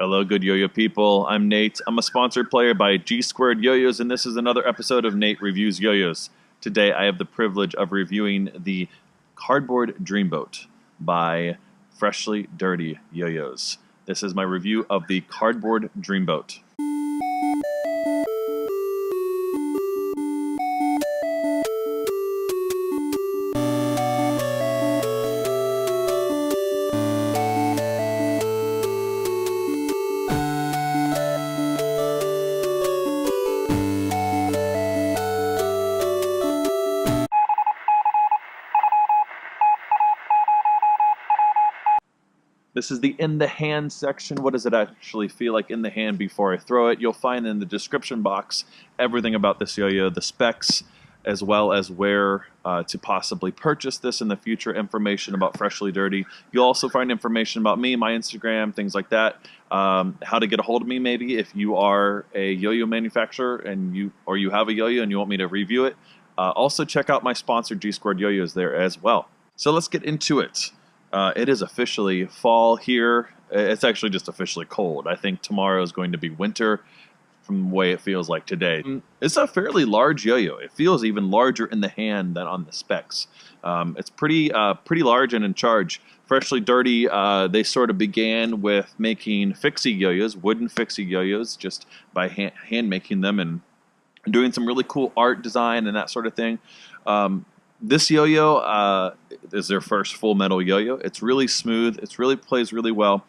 Hello, good yo-yo people. I'm Nate. I'm a sponsored player by G Squared Yo-Yos, and this is another episode of Nate Reviews Yo-Yos. Today, I have the privilege of reviewing the Cardboard Dreamboat by Freshly Dirty Yo-Yos. This is my review of the Cardboard Dreamboat. This is the in the hand section. What does it actually feel like in the hand before I throw it? You'll find in the description box everything about this yo-yo, the specs, as well as where to possibly purchase this in the future, information about Freshly Dirty. You'll also find information about me, my Instagram, things like that. How to get a hold of me maybe if you are a yo-yo manufacturer and you have a yo-yo and you want me to review it. Also check out my sponsor G Squared Yo-Yos there as well. So let's get into it. It is officially fall here. It's actually just officially cold. I think tomorrow is going to be winter from the way it feels like today. It's a fairly large yo-yo. It feels even larger in the hand than on the specs. It's pretty large and in charge. Freshly Dirty, they sort of began with making fixie yo-yos, wooden fixie yo-yos, just by hand making them and doing some really cool art design and that sort of thing. This yo-yo is their first full metal yo-yo. It's really smooth. It really plays really well.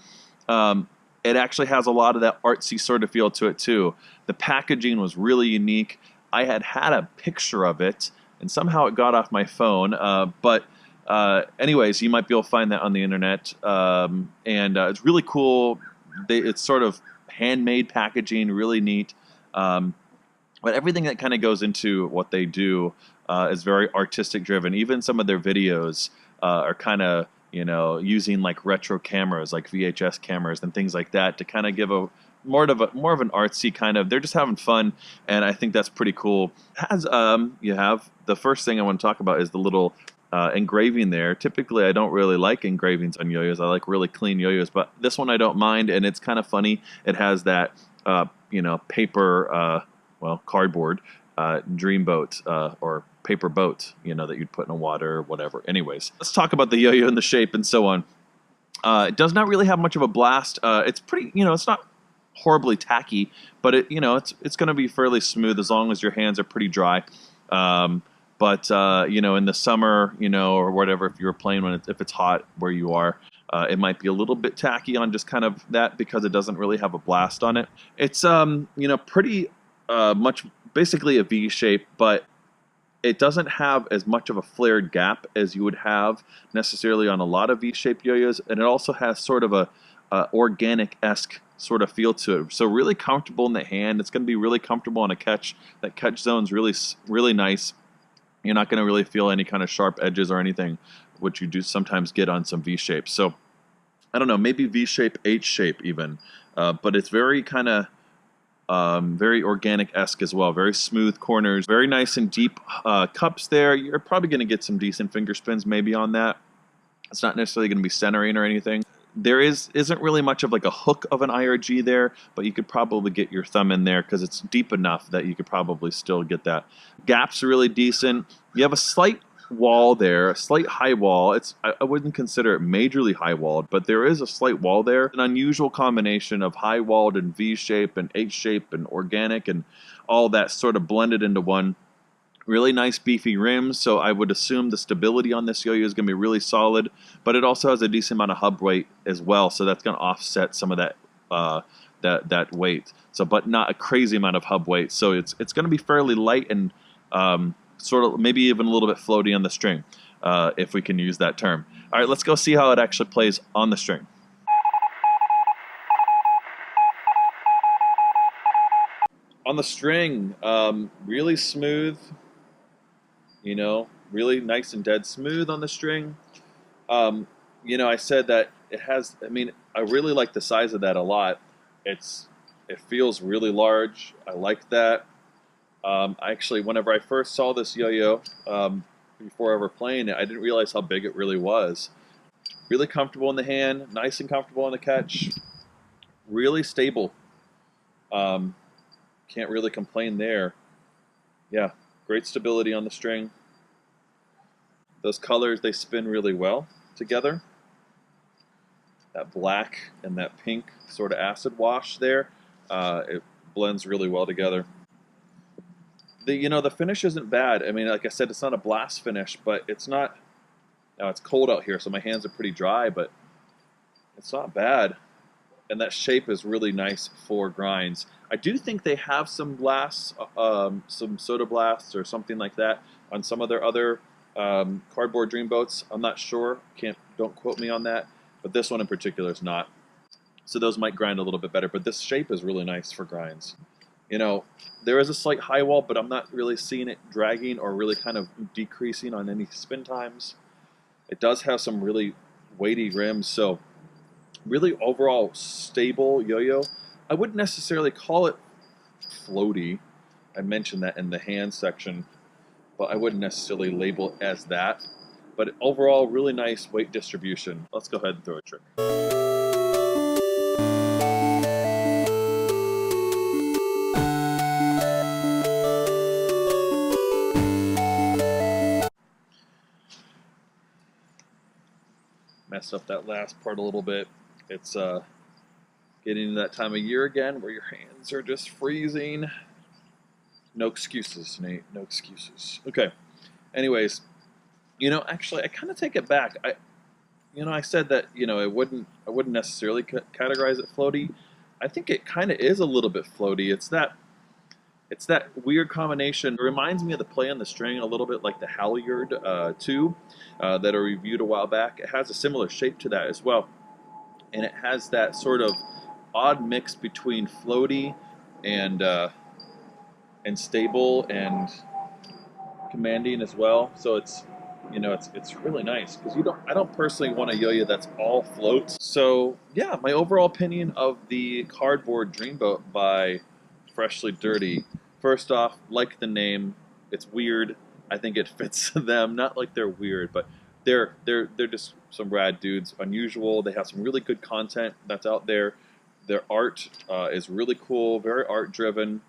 It actually has a lot of that artsy sort of feel to it too. The packaging was really unique. I had a picture of it, and somehow it got off my phone. Anyways, you might be able to find that on the internet. It's really cool. It's sort of handmade packaging, really neat. But everything that kind of goes into what they do is very artistic driven. Even some of their videos are kind of, using like retro cameras, like VHS cameras and things like that, to kind of give a more of an artsy kind of. They're just having fun, and I think that's pretty cool. You have the first thing I want to talk about is the little engraving there. Typically, I don't really like engravings on yo-yos. I like really clean yo-yos, but this one I don't mind, and it's kind of funny. It has that paper, cardboard dreamboat or paper boat, that you'd put in the water or whatever. Anyways, let's talk about the yo-yo and the shape and so on. It does not really have much of a blast. It's pretty, it's not horribly tacky, but it's going to be fairly smooth as long as your hands are pretty dry. In the summer, or whatever, if you're playing if it's hot where you are, it might be a little bit tacky on just kind of that because it doesn't really have a blast on it. It's pretty much basically a V shape, but it doesn't have as much of a flared gap as you would have necessarily on a lot of V-shaped yo-yos, and it also has sort of a organic-esque sort of feel to it. So really comfortable in the hand. It's going to be really comfortable on a catch. That catch zone's really nice. You're not going to really feel any kind of sharp edges or anything, which you do sometimes get on some V-shapes. So I don't know, maybe V-shape, H-shape even, but it's very kind of very organic-esque as well. Very smooth corners, very nice and deep cups there. You're probably going to get some decent finger spins maybe on that. It's not necessarily going to be centering or anything. There isn't really much of like a hook of an IRG there, but you could probably get your thumb in there because it's deep enough that you could probably still get that. Gap's really decent. You have a slight wall there, a slight high wall. I wouldn't consider it majorly high walled, but there is a slight wall there. An unusual combination of high walled and V shape and H shape and organic and all that sort of blended into one. Really nice beefy rims, so I would assume the stability on this yo-yo is going to be really solid, but it also has a decent amount of hub weight as well, so that's going to offset some of that that weight. So, but not a crazy amount of hub weight, so it's going to be fairly light and sort of maybe even a little bit floaty on the string, if we can use that term. All right, let's go see how it actually plays on the string. On the string, really smooth, really nice and dead smooth on the string. I said that it has, I really like the size of that a lot. It feels really large. I like that. Actually, whenever I first saw this yo-yo, before ever playing it, I didn't realize how big it really was. Really comfortable in the hand, nice and comfortable on the catch. Really stable. Can't really complain there. Yeah, great stability on the string. Those colors, they spin really well together. That black and that pink sort of acid wash there, it blends really well together. The finish isn't bad. I mean, like I said, it's not a blast finish, but it's not. Now it's cold out here, so my hands are pretty dry, but it's not bad. And that shape is really nice for grinds. I do think they have some blasts, some soda blasts or something like that on some of their other cardboard Dreamboats. I'm not sure. Don't quote me on that. But this one in particular is not. So those might grind a little bit better. But this shape is really nice for grinds. There is a slight high wall, but I'm not really seeing it dragging or really kind of decreasing on any spin times. It does have some really weighty rims, so really overall stable yo-yo. I wouldn't necessarily call it floaty. I mentioned that in the hand section, but I wouldn't necessarily label it as that. But overall, really nice weight distribution. Let's go ahead and throw a trick. Messed up that last part a little bit. It's getting to that time of year again where your hands are just freezing. No excuses, Nate. No excuses. Okay. Anyways, actually, I kind of take it back. I said that I wouldn't necessarily categorize it floaty. I think it kind of is a little bit floaty. It's that weird combination. It reminds me of the play on the string a little bit, like the Halyard 2 that I reviewed a while back. It has a similar shape to that as well, and it has that sort of odd mix between floaty and stable and commanding as well. So it's really nice because I don't personally want a yo-yo that's all float. So yeah, my overall opinion of the cardboard Dreamboat by Freshly Dirty. First off, like the name, it's weird. I think it fits them. Not like they're weird, but they're just some rad dudes. Unusual. They have some really good content that's out there. Their art is really cool, very art driven.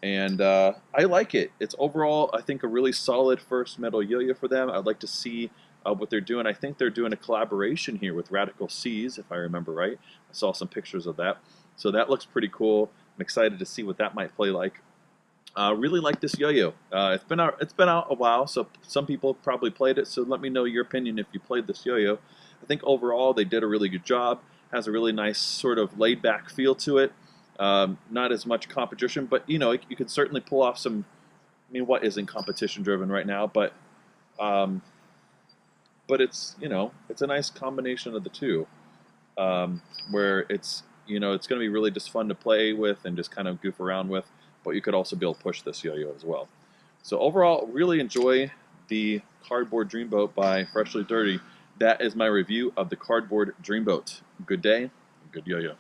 And I like it. It's overall, I think, a really solid first metal yo-yo for them. I'd like to see what they're doing. I think they're doing a collaboration here with Radical Seas, if I remember right. I saw some pictures of that. So that looks pretty cool. I'm excited to see what that might play like. Really like this yo-yo. It's been out a while, so some people probably played it. So let me know your opinion if you played this yo-yo. I think overall they did a really good job. Has a really nice sort of laid-back feel to it. Not as much competition, but you can certainly pull off some. I mean, what isn't competition driven right now? But it's it's a nice combination of the two, where it's going to be really just fun to play with and just kind of goof around with. But you could also be able to push this yo-yo as well. So overall, really enjoy the Cardboard Dreamboat by Freshly Dirty. That is my review of the Cardboard Dreamboat. Good day, good yo-yo.